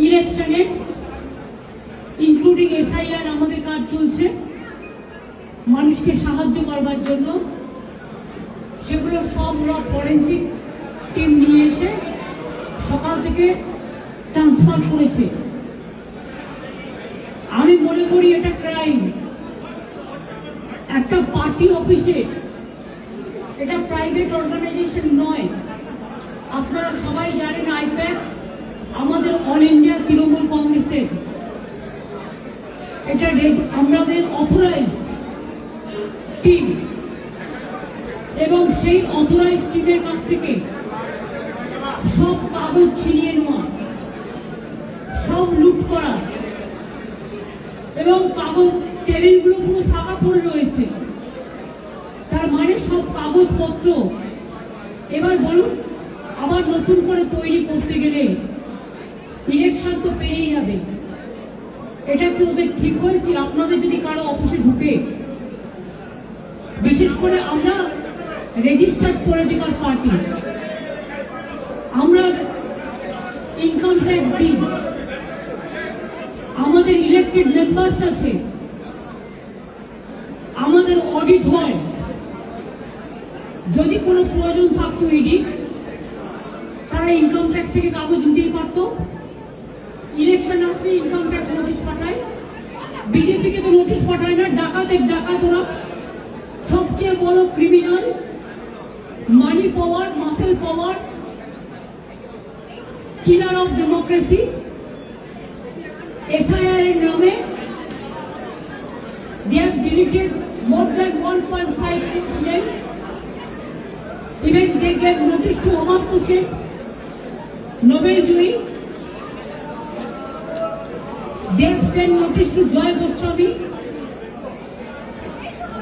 ইলেকশনে including SIR আমাদের কাজ চলছে মানুষকে সাহায্য করবার জন্য। সেগুলো সব ফরেন্সিক টিম নিয়ে এসে সকাল থেকে ট্রান্সফার করেছে। আমি মনে করি এটা ক্রাইম। একটা পার্টি অফিসে, এটা প্রাইভেট অর্গানাইজেশন নয়। আপনারা সবাই জানেন আইপ্যাক আমাদের অল ইন্ডিয়া তৃণমূল কংগ্রেসের, এটা আমাদের অথরাইজড টিম, এবং সেই অথরাইজড টিমের কাছ থেকে সব কাগজ ছিনিয়ে নেওয়া, সব লুট করা, এবং কাগজ টেবিলগুলো পুরো ফাঁকা পড়ে রয়েছে। তার মানে সব কাগজপত্র এবার বলুন আবার নতুন করে তৈরি করতে গেলে ইলেকশন তো পেরিয়ে যাবে। এটা কি ওদের ঠিক হয়েছে? আপনাদের যদি কারো অফিসে ঢুকে, বিশেষ করে আমরা রেজিস্টার্ড পলিটিক্যাল পার্টি, আমরা ইনকাম ট্যাক্স দিই, আমাদের ইলেক্টেড মেম্বার্স আছে, আমাদের অডিট হয়। যদি কোনো প্রয়োজন থাকতো ইডি, তারা ইনকাম ট্যাক্স থেকে কাগজ নিতেই পারতো। ইলেকশন আসলে ইনকাম ট্যাক্স নোটিশ পাঠায়, বিজেপিকে তো নোটিশ পাঠায় না। ডাকাতের ডাকাত ওরা, সবচেয়ে বড় criminal, money power, muscle power, killer of democracy. SIR এর নামে they have deleted more than 1.5 million. Even they gave notice to Amartya Sen, Nobel Joi. They have sent notice to Joy Goswami.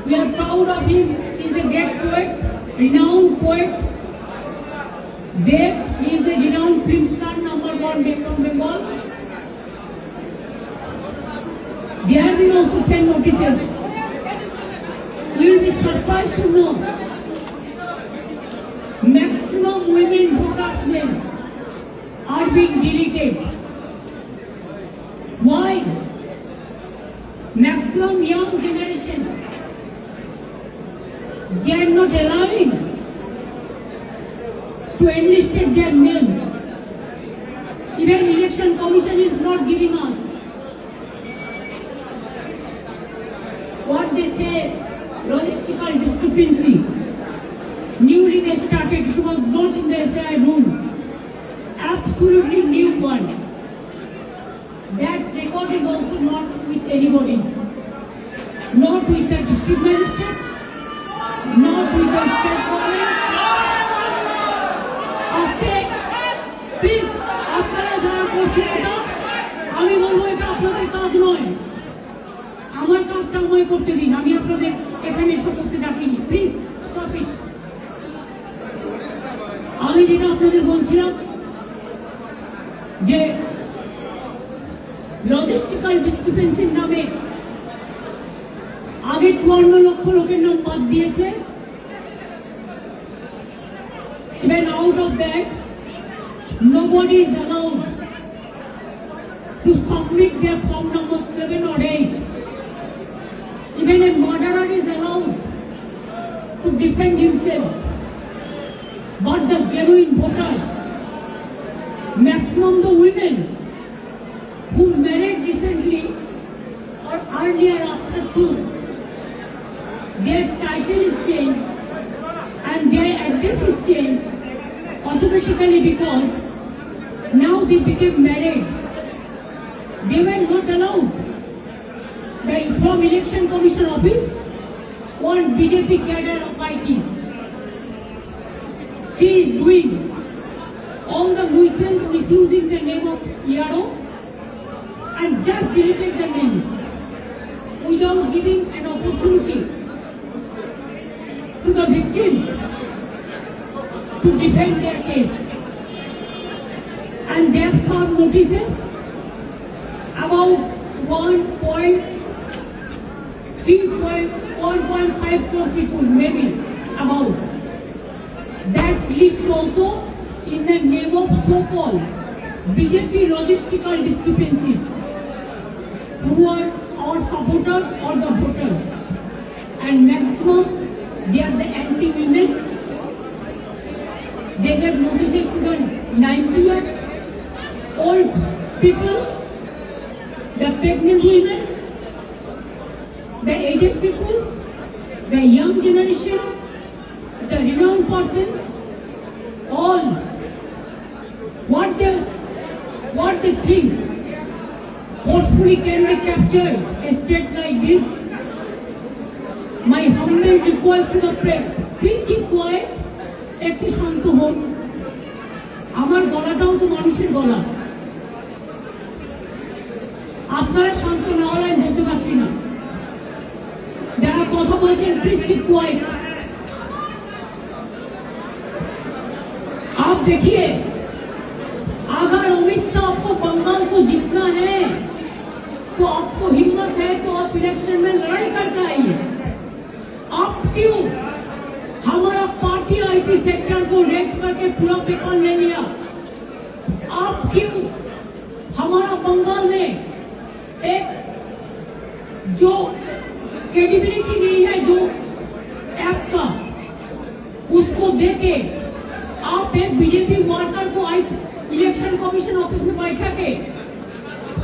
We are proud of him. He is a great poet, renowned poet. Dev, he is a renowned film star, #1 from Bengal. They have been also sent notices. You will be surprised to know maximum women voters men are being deleted. Why? Maximum young generation, they are not allowing to enlist their names. Even election commission is not giving us what they say, logistical discrepancy. Newly they started, it was not in the SI rule. Absolutely new one. That record is also not with anybody. Not with the district magistrate, not with the state government. Please, আপনারা যারা করছেন এটা, আমি বলবো এটা আপনাদের কাজ নয়। আমার কাজটা আমায় করতে দিন, আমি আপনাদের এখানে এসে করতে ডাকিনি। Please stop it. আমি যেটা আপনাদের বলছিলাম যে লজিস্টিক্যাল ডিসক্রিপেন্সির নামে আগে 54 লক্ষ লোকের নাম বাদ দিয়েছে। Even out of that, nobody is allowed to submit their form number 7 or 8. Even a murderer is allowed to defend himself. But the genuine voters, maximum the women who married recently or earlier after 2, their title is changed and their address is changed automatically because now they became married. They were not allowed. From Election Commission Office, one BJP cadre of IT. She is doing all the nuisance, misusing the name of ERO and just deleted the names without giving an opportunity to the victims to defend their case. And they have served notices about 1.5 crore people, maybe about. That list also in the name of so-called BJP logistical discrepancies, who are our supporters or the voters, and maximum they are the anti-women. They gave notices to the 90 years old people, the pregnant women, the aged people, the young generation, the renowned persons, all. What they think? Forcefully can they capture a state like this? My humble request to the press, please keep quiet. একটু শান্ত হন। আমার গলাটাও তো মানুষের গলা। আপনারা শান্ত না হলে আমি বলতে পারছি না। যারা কথা বলছেন প্লিজ কিপ কোয়াইট। आप देखिए, अगर अमित शाह को बंगाल को जीतना है तो आपको हिम्मत है तो आप इलेक्शन में लड़ाई करके आइए। आप क्यों हमारा पार्टी आईटी सेक्टर को रेड करके पूरा पेपर ले लिया? आप क्यों हमारा बंगाल में एक जो क्रेडिबिलिटी नहीं है जो ऐप का, उसको देके आप एक बीजेपी वर्कर को इलेक्शन कमीशन ऑफिस में बैठा के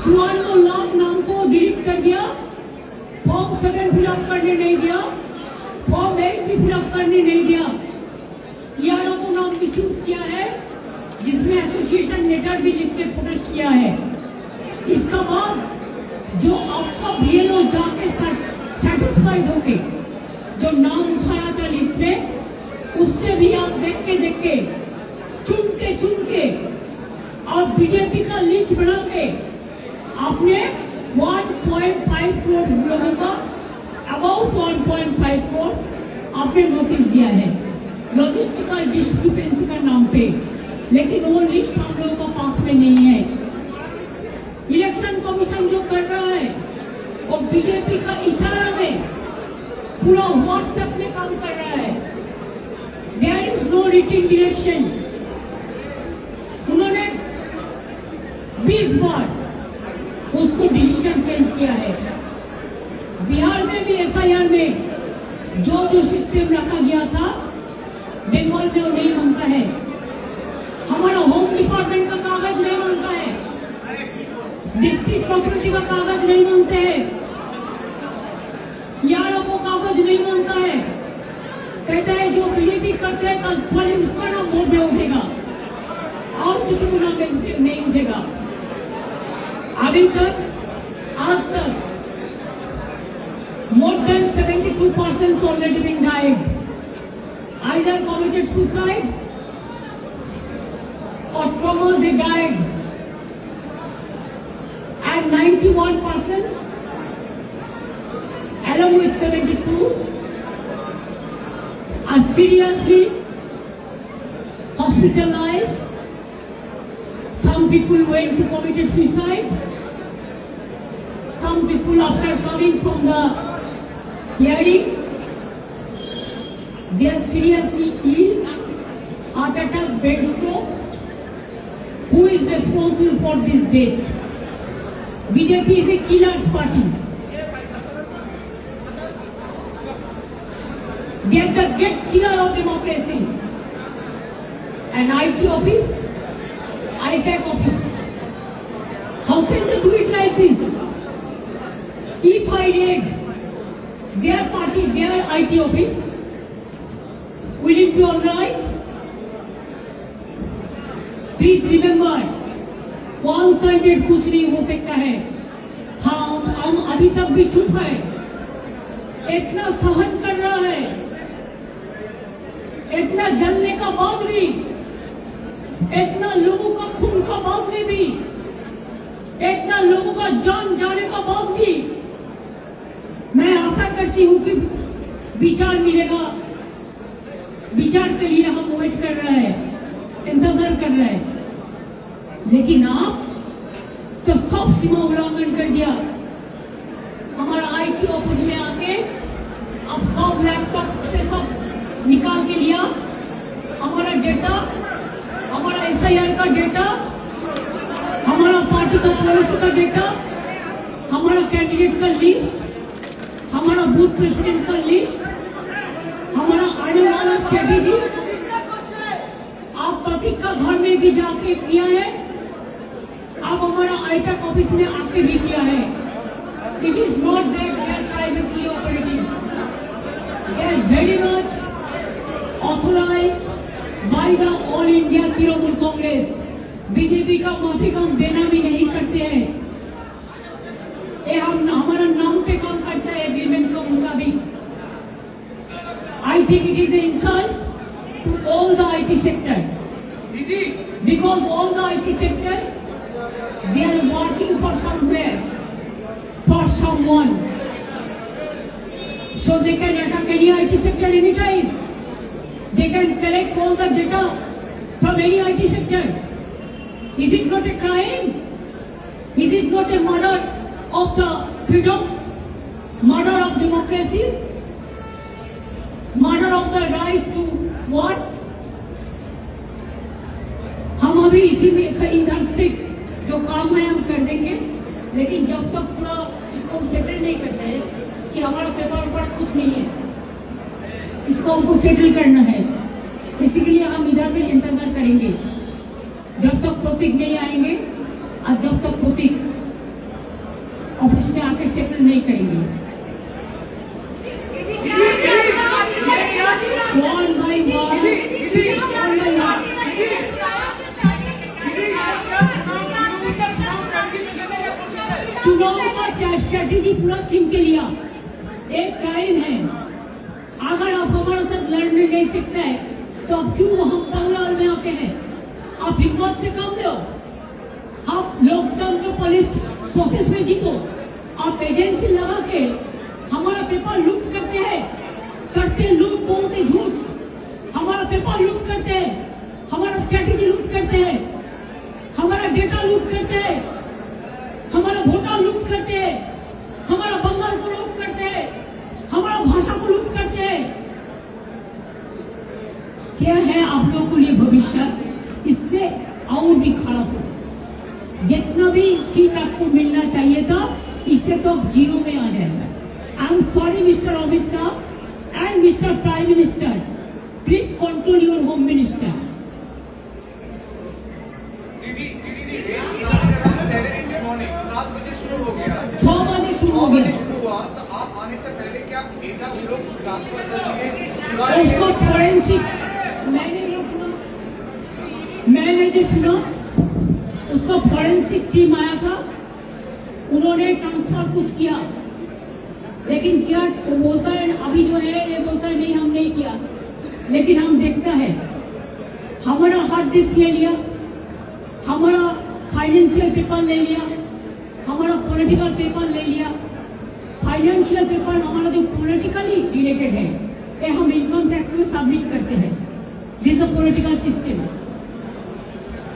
54 लाख नाम को डिलीट कर दिया, फॉर्म 7 फिलअप करने नहीं दिया, फॉर्म 8 भी फिलअप करने नहीं दिया। यारों को नाम मिसयूज किया है, जिसमें एसोसिएशन लेटर भी लिख के प्रोटेस्ट किया है। इसका बाद जो आपका बीएलओ जाके सेटिस्फाइड होके जो नाम उठाया था लिस्ट में, उससे भी आप देख के चुन के और बीजेपी का लिस्ट बना के आपने 1.5 करोड़ लोगों का अबाउट 1.5 करोड़ आपने नोटिस दिया है लॉजिस्टिकल डिस्क्रिपेंसी का नाम पे, लेकिन वो लिस्ट हम लोगों का पास में नहीं है। इलेक्शन कमीशन जो कर रहा है वो बीजेपी का इशारा में पूरा व्हाट्सएप में काम कर रहा है। There is no written direction. उन्होंने 20 बार उसको डिसीजन चेंज किया है। बिहार में भी एसआईआर में जो सिस्टम रखा गया था बंगाल में वो नहीं मानता है। हमारा होम डिपार्टमेंट का कागज नहीं मानता है, डिस्ट्रिक्ट प्रॉपर्टी का कागज नहीं मानते हैं, यारों को कागज नहीं मानता है। कहता है जो बीजेपी करते हैं पहले उसका नाम वोट में उठेगा और किसी को नाम नहीं उठेगा। अभी तक आज तक more than 72% already been died, either committed suicide or trauma they died, and 91% along with 72 are seriously hospitalized. Some people went to committed suicide. Some people after coming from the hearing, they are seriously ill, heart attack, brain stroke. Who is responsible for this death? BJP is a killer's party. They are the great killer of democracy. An IT office, IPAC office. How can they do it like this? If I read their party, their IT office, will it be all right? Please remember, one-sided कुछ नहीं हो सकता है। हम अभी तक भी चुप है, इतना सहन कर रहा है, इतना जलने का बाद भी, इतना लोगों का खून का बाद में भी, इतना लोगों का जान जाने का बाद भी मैं आशा करती हूँ कि विचार मिलेगा। विचार के लिए हम वेट कर रहे हैं, इंतजार कर रहे हैं, लेकिन आप तो सब सीमा उल्लंघन कर दिया। हमारा आईटी ऑफिस में आके अब सब लैपटॉप से सब निकाल के लिया, हमारा डेटा, हमारा एसआईआर का डेटा पार्टी का पॉलिसी का डेटा, हमारा कैंडिडेट का लिस्ट, हमारा बूथ प्रेसिडेंट का लिस्ट, हमारा आने वाला स्ट्रेटेजी आप प्रतीक का घर में भी जाके किया है, आप हमारा आईपैक ऑफिस में आके भी किया है। It is not that they are privately operating, they are very much authorised by the All India Trinamool Congress. BJP का माफी का हम बेनामी नहीं करते हैं, ये हम हमारा नाम पे काम करता है एग्रीमेंट के मुताबिक। I think it is an insult to all the IT sector, because all the IT sector, they are working for somewhere, for someone, so they can attack any IT sector anytime. They can collect all the data from any IT sector. Is it not a crime? Is it not a murder of the freedom, murder of democracy, murder of the right to what? हम अभी इसी में इधर से जो काम है हम कर देंगे, लेकिन जब तक पूरा इसको हम सेटल नहीं करते हैं कि हमारा पेपर ऊपर कुछ नहीं है, इसको हमको सेटल करना है, इसी के लिए हम इधर में इंतजार करेंगे जब तक प्रतीक नहीं आएंगे और जब तक प्रतीक ऑफिस में आके सेटल नहीं करेंगे। One by one, चुनाव का स्ट्रेटेजी पूरा छीन के लिया, एक क्राइम है। अगर आप हमारे साथ लड़ने नहीं सकते हैं तो आप क्यों हम पंगलाल में आते हैं? आप हिम्मत से काम लो, आप लोकतंत्र पुलिस प्रोसेस में जीतो। आप एजेंसी लगा के हमारा पेपर लूट करते हैं, करते लूट, बोलते झूठ, हमारा पेपर लूट करते हैं, हमारा स्ट्रेटेजी लूट करते हैं, हमारा डेटा लूट करते हैं, हमारा वोटा लूट करते हैं, हमारा बंगाल को लूट करते हैं, हमारा भाषा को लूट करते हैं। क्या है आप लोगों के लिए भविष्य? इससे और भी खराब हो। जितना भी सीट आपको मिलना चाहिए था, इससे तो अब जीरो में आ जाएगा। I am sorry mister Amit Shah and Mr. Prime Minister, please control your Home Minister. दीदी, rain started around 7 in the morning, 7 बजे शुरू हो गया। 6 बजे शुरू हो गया। शुरू हुआ, तो आप आने से पहले क्या डेटा उन लोग ट्रांसफर कर दिए, चुरा लिए? उसको फोरेंसिक, मैंने जो सुना, उसका फोरेंसिक टीम आया था, उन्होंने ट्रांसफर कुछ किया, लेकिन क्या वो बोलता है अभी जो है ये बोलता है नहीं हम नहीं किया, लेकिन हम देखता है हमारा हार्ड डिस्क ले लिया, हमारा फाइनेंशियल पेपर ले लिया, हमारा पॉलिटिकल पेपर ले लिया। फाइनेंशियल पेपर हमारा जो पॉलिटिकली रिलेटेड है ये हम इनकम टैक्स में सबमिट करते हैं, this is a political system.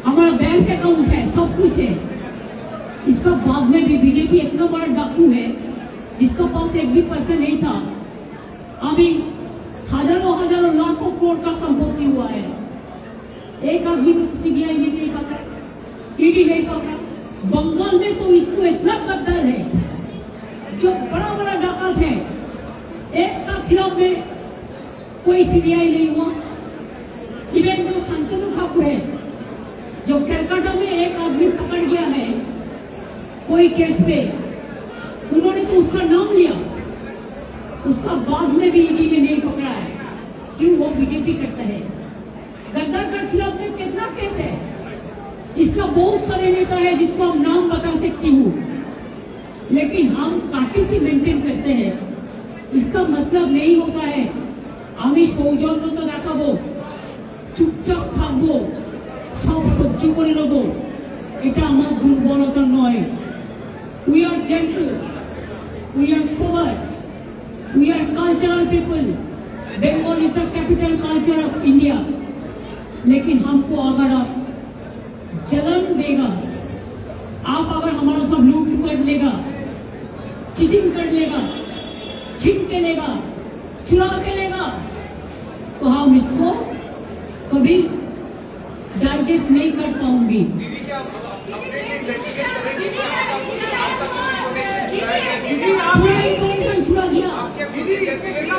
हमारा बैंक अकाउंट है, सब कुछ है। इसका बाद में भी बीजेपी इतना बड़ा डाकू है जिसका पास एक भी पैसा नहीं था, अभी हजारों हजारों लाखों करोड़ का संपत्ति हुआ है। एक आदमी को तो सीबीआई ने नहीं पकड़ा, ईडी नहीं पकड़ा। बंगाल में तो इसको इतना गद्दार है, जो बड़ा बड़ा डाकत है, एक का खिलाफ में कोई सीबीआई नहीं हुआ। इवन जो शांतनु ठाकुर है, जो कलकत्ता में एक आदमी पकड़ गया है कोई केस पे, उन्होंने तो उसका नाम लिया, उसका बाद में भी ईडी ने नहीं पकड़ा है। क्यों? वो बीजेपी करता है। गद्दार के खिलाफ में कितना केस है, इसका बहुत सारे नेता है जिसको हम नाम बता सकती हूँ, लेकिन हम पार्टी से मेंटेन करते हैं। इसका मतलब नहीं होता है আমি সৌজন্যতা দেখাবো, চুপচাপ থাকবো, সব সহ্য করে নেব, এটা আমার দুর্বলতা নয়। We are gentle, we are sober, we are cultural people. Bengal is the capital culture of India. लेकिन हमको अगर आप जलन देगा, आप अगर हमारा सब लूट कर लेगा, चीटिंग कर लेगा, छीन के लेगा, चुरा के लेगा, तो हम इसको कभी डाइजेस्ट नहीं कर पाऊंगी। दीदी क्या अपने से इन्वेस्टिगेट करेंगे? investigate now.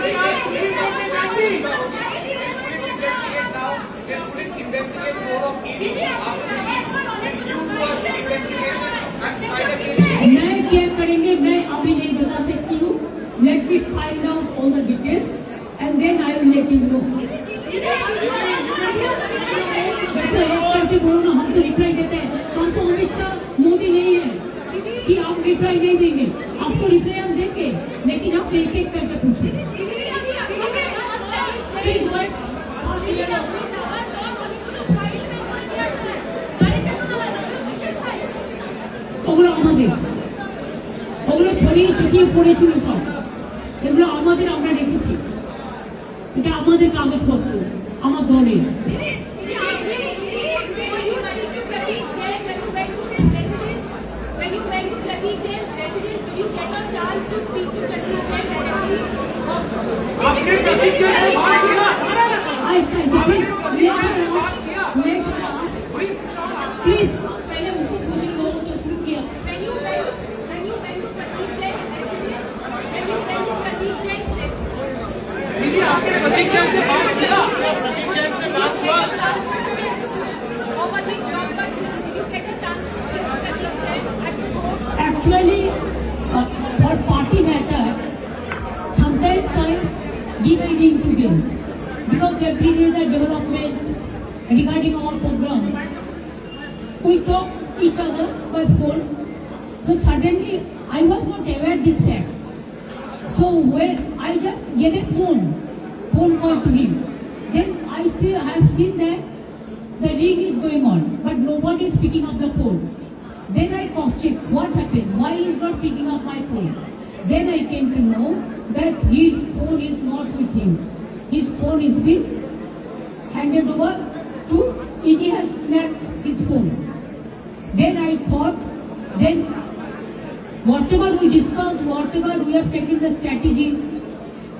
Will police investigate the role of ED after the leak? Will you do a investigation and find a case? मैं क्या करेंगे मैं अभी नहीं बता सकती हूँ. Let me find out all the details and then I will let you know. देखो एक करके बोलो ना, हम तो रिप्लाई देते हैं. हम तो अमित शाह मोदी नहीं है कि आप रिप्लाई नहीं देंगे. आपको रिप्लाई हम देंगे, लेकिन आप एक एक करके पूछिए. Please wait. ওগুলো আমাদের, ওগুলো ছড়িয়ে ছিটিয়ে পড়েছিল সব. এগুলো আমাদের, আমরা রেখেছি. এটা আমাদের কাগজপত্র, আমার দলের. प्लीज पहले उसको पूछ लो तो शुरू किया. दीदी आपने प्रतीक जैन से बात किया? Actually, for party matter, sometimes I give a link to them because every day the development regarding our program, we talk each other by phone. So suddenly I was not aware this fact. So when I just gave a phone call to him, then I have seen that the ring is going on, but nobody is picking up the phone. Then I cross-checked what happened, why he is not picking up my phone. Then I came to know that his phone is not with him. His phone is been handed over to ED has snatched his phone. Then I thought, then whatever we discussed, whatever we have taken the strategy,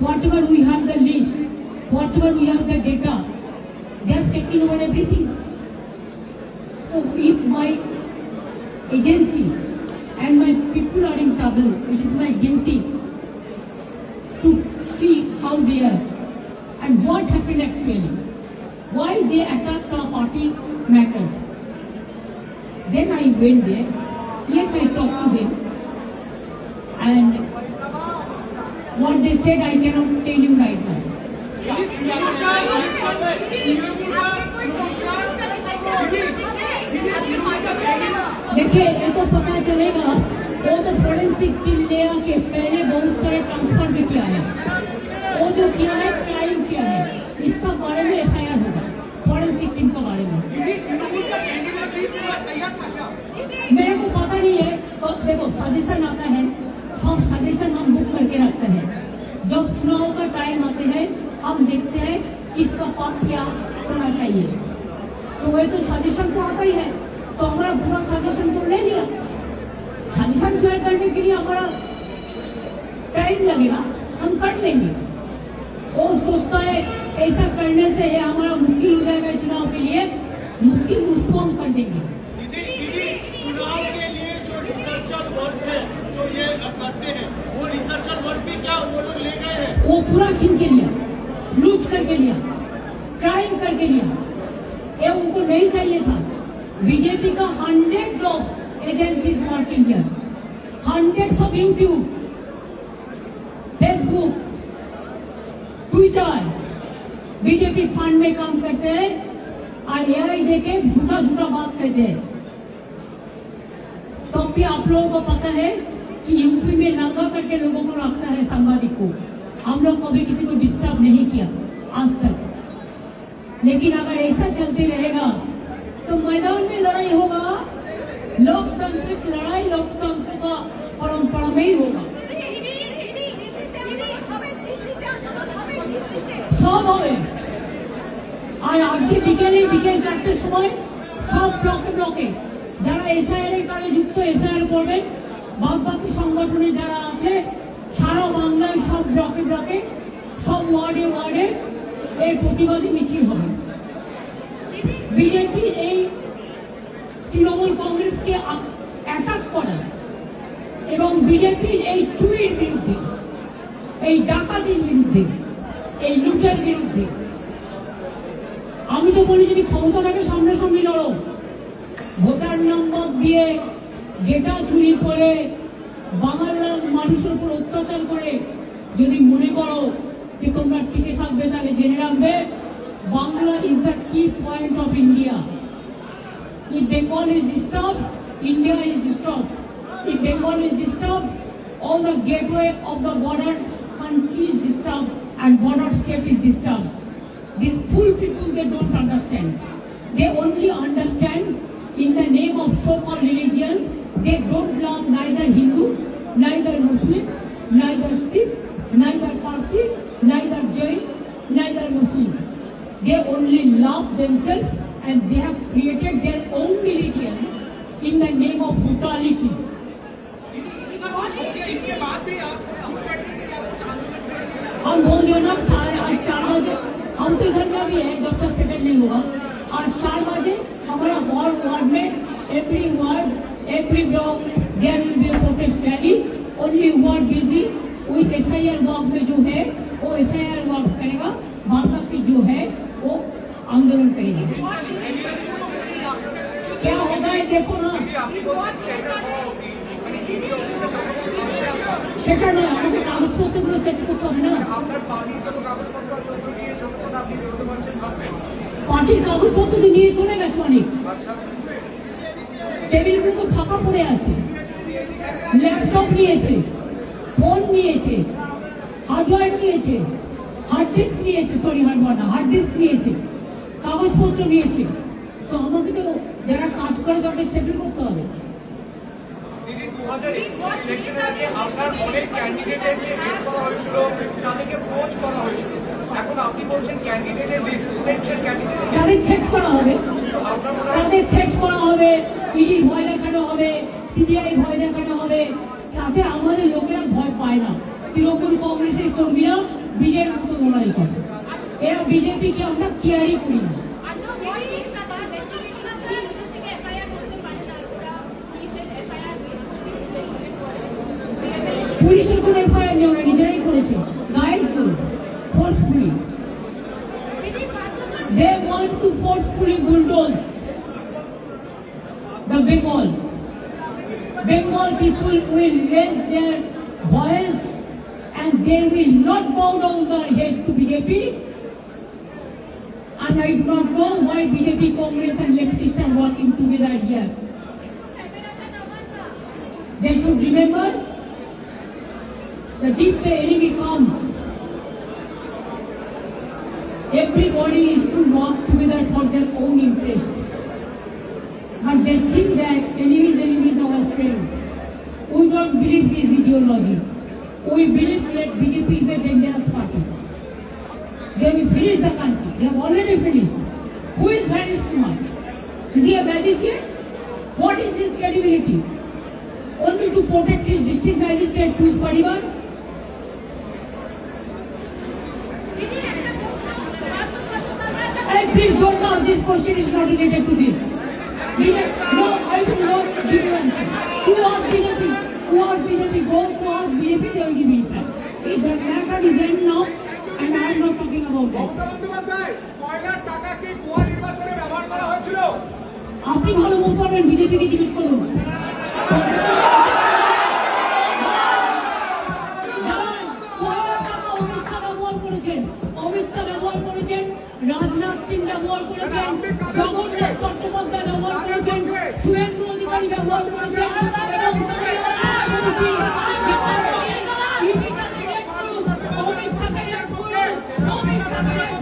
whatever we have the list, whatever we have the data, they have taken over everything. So if my agency and my people are in trouble, it is my duty to see how they are and what happened actually, why they attacked our party matters. Then I went there. Yes, I talked to them, and what they said I cannot tell you right now. देखिए ये तो पता चलेगा, वो तो forensic team ले आके पहले बहुत सारे ट्रांसफर भी किया है. वो जो किया है क्राइम किया है, इसका बारे में FIR होगा फोरेंसिक टीम के बारे में. मेरे को पता नहीं है. तो देखो सजेशन आता है, सब सजेशन हम बुक करके रखते हैं. जब चुनाव का टाइम आते हैं हम देखते हैं किसका पास क्या होना चाहिए. तो वही तो सजेशन तो आता ही है, तो हमारा पूरा सजेशन तो ले लिया. सजेशन शेयर करने के लिए हमारा टाइम लगेगा, हम कर लेंगे. और सोचता है ऐसा करने से ये हमारा मुश्किल हो जाएगा चुनाव के लिए, मुश्किल उसको हम कर देंगे. दीदी चुनाव के लिए जो रिसर्चर वर्क है जो ये करते हैं, वो रिसर्चर वर्क भी क्या वो लोग ले गए हैं? वो पूरा छीन के लिया, लूट करके लिया, क्राइम करके लिया. ये उनको नहीं चाहिए था. बीजेपी का 100 of agencies working here, 100 of YouTube, Facebook, Twitter, BJP fund में काम करते हैं और AI देके झूठा झूठा बात कहते हैं. तो भी आप लोगों को पता है कि यूपी में नंगा करके लोगों को रखता है सांबादिक को. हम लोग कभी किसी को डिस्टर्ब नहीं किया आज तक. लेकिन अगर ऐसा चलते रहेगा तो मैदान में लड़ाई होगा. लोकतांत्रिक लड़ाई लोकतंत्र का परंपरा में ही होगा. सब হবে. আর আজকে বিকেল 4টের সময় সব ব্লকে যারা SIR এর কাজে যুক্ত SIR করবেন, বাদ বাকি সংগঠনে যারা আছে সারা বাংলায় সব ব্লকে সব ওয়ার্ডে এই প্রতিবাদী মিছিল হবে. বিজেপির এই তৃণমূল কংগ্রেসকে অ্যাটাক করা এবং বিজেপির এই চুরির বিরুদ্ধে এই ডাকাতির বিরুদ্ধে, এই লুটের বিরুদ্ধে। আমি তো বলি যদি ক্ষমতা থাকে সামনাসামনি লড়ো। ভোটার নম্বর দিয়ে ডেটা চুরি করে বাংলার মানুষের উপর অত্যাচার করে যদি মনে করো যে তোমরা টিকে থাকবে, তাহলে জেনে রাখবে বাংলা ইজ দ্য কি point of India. If Bengal is disturbed, India is disturbed. If Bengal is disturbed, all the gateway of the border country is disturbed and border state is disturbed. These fool people, they don't understand. They only understand in the name of so-called religions. They don't love neither Hindu, neither Muslims, neither Sikh, neither Parsi, neither Jain, neither Muslim. They only love themselves and they have created their own religion in the name of brutality. हम बोल दिया ना सारे आज 4 बजे हम तो इधर में भी है जब तक सेटल नहीं होगा। आज 4 बजे हमारा हर वार्ड में every block there will be a protest rally. Only ward busy with SIR work में जो है वो SIR work करेगा, बाकी जो है वो आंदोलन करेगी। क्या होगा ये देखो ना। সেটা নয়, আমাদের কাগজপত্রগুলো সেট করতে হবে না। আপনার পার্টির যত কাগজপত্র আছে ওগুলো নিয়ে যতক্ষণ আপনি বিরোধী মঞ্চে থাকবেন। পার্টির কাগজপত্র তো নিয়ে চলে গেছে অনেক। আচ্ছা, টেবিলগুলো তো ফাঁকা পড়ে আছে। ল্যাপটপ নিয়েছে, ফোন নিয়েছে, হার্ডওয়্যার নিয়েছে, হার্ড ডিস্ক নিয়েছে, সরি হার্ডওয়্যার না, হার্ড ডিস্ক নিয়েছে, কাগজপত্র নিয়েছে। তো আমাকে তো যারা কাজ করে তাদের সেটেল করতে হবে। দিদি 2021 ইলেকশনের আগে আপনার অনেক ক্যান্ডিডেটকে রেড করা হয়েছিল, তাদেরকে পোচ করা হয়েছিল। এখন আপনি বলছেন ক্যান্ডিডেটের লিস্ট, পোটেনশিয়াল ক্যান্ডিডেট তাদের চেক করা হবে, তো আপনার মনে হয় তাদের চেক করা হবে, ইডির ভয় দেখানো হবে, সিবিআই ভয় দেখানো হবে। তাতে আমাদের লোকেরা ভয় পায় না। তৃণমূল কংগ্রেসের কর্মীরা বিজেপির মতো লড়াই করে। এরা বিজেপিকে আমরা কেয়ারই করি না। পুলিশের কোনো এফআইআর নেই, ওরা নিজেরাই করেছে, গায়ের জোর, forcefully. They want to forcefully bulldoze the Bengal. Bengal people will raise their voice and they will not bow down their head to BJP. And I do not know why BJP, Congress and leftists are working together here. They should remember that if the enemy comes, everybody is to work together for their own interest. But they think that enemies are our friend. We don't believe this ideology. We believe that BJP is a dangerous party. They will finish the country. They have already finished. Who is Harish Kumar? Is he a magician? What is his credibility? Only to protect his district magistrate to his parivar? Please don't ask this question, is not related to this. No, I will not give you answer. Who asked BJP? Who asked BJP? Go to ask BJP, they will give you reply. If the matter is end now, and I am not talking about that. আপনি ভালো বলতে পারবেন, বিজেপিকে জিজ্ঞেস করুন। অমিত শাহ ব্যবহার করেছেন, রাজনাথ সিং ব্যবহার করেছেন, জগন্নাথ চট্টোপাধ্যায় ব্যবহার করেছেন, শুভেন্দু অধিকারী ব্যবহার করেছেন। অমিত শাহকে রেড করুন, অমিত শাহকে রেড করুন, অমিত শাহকে রেড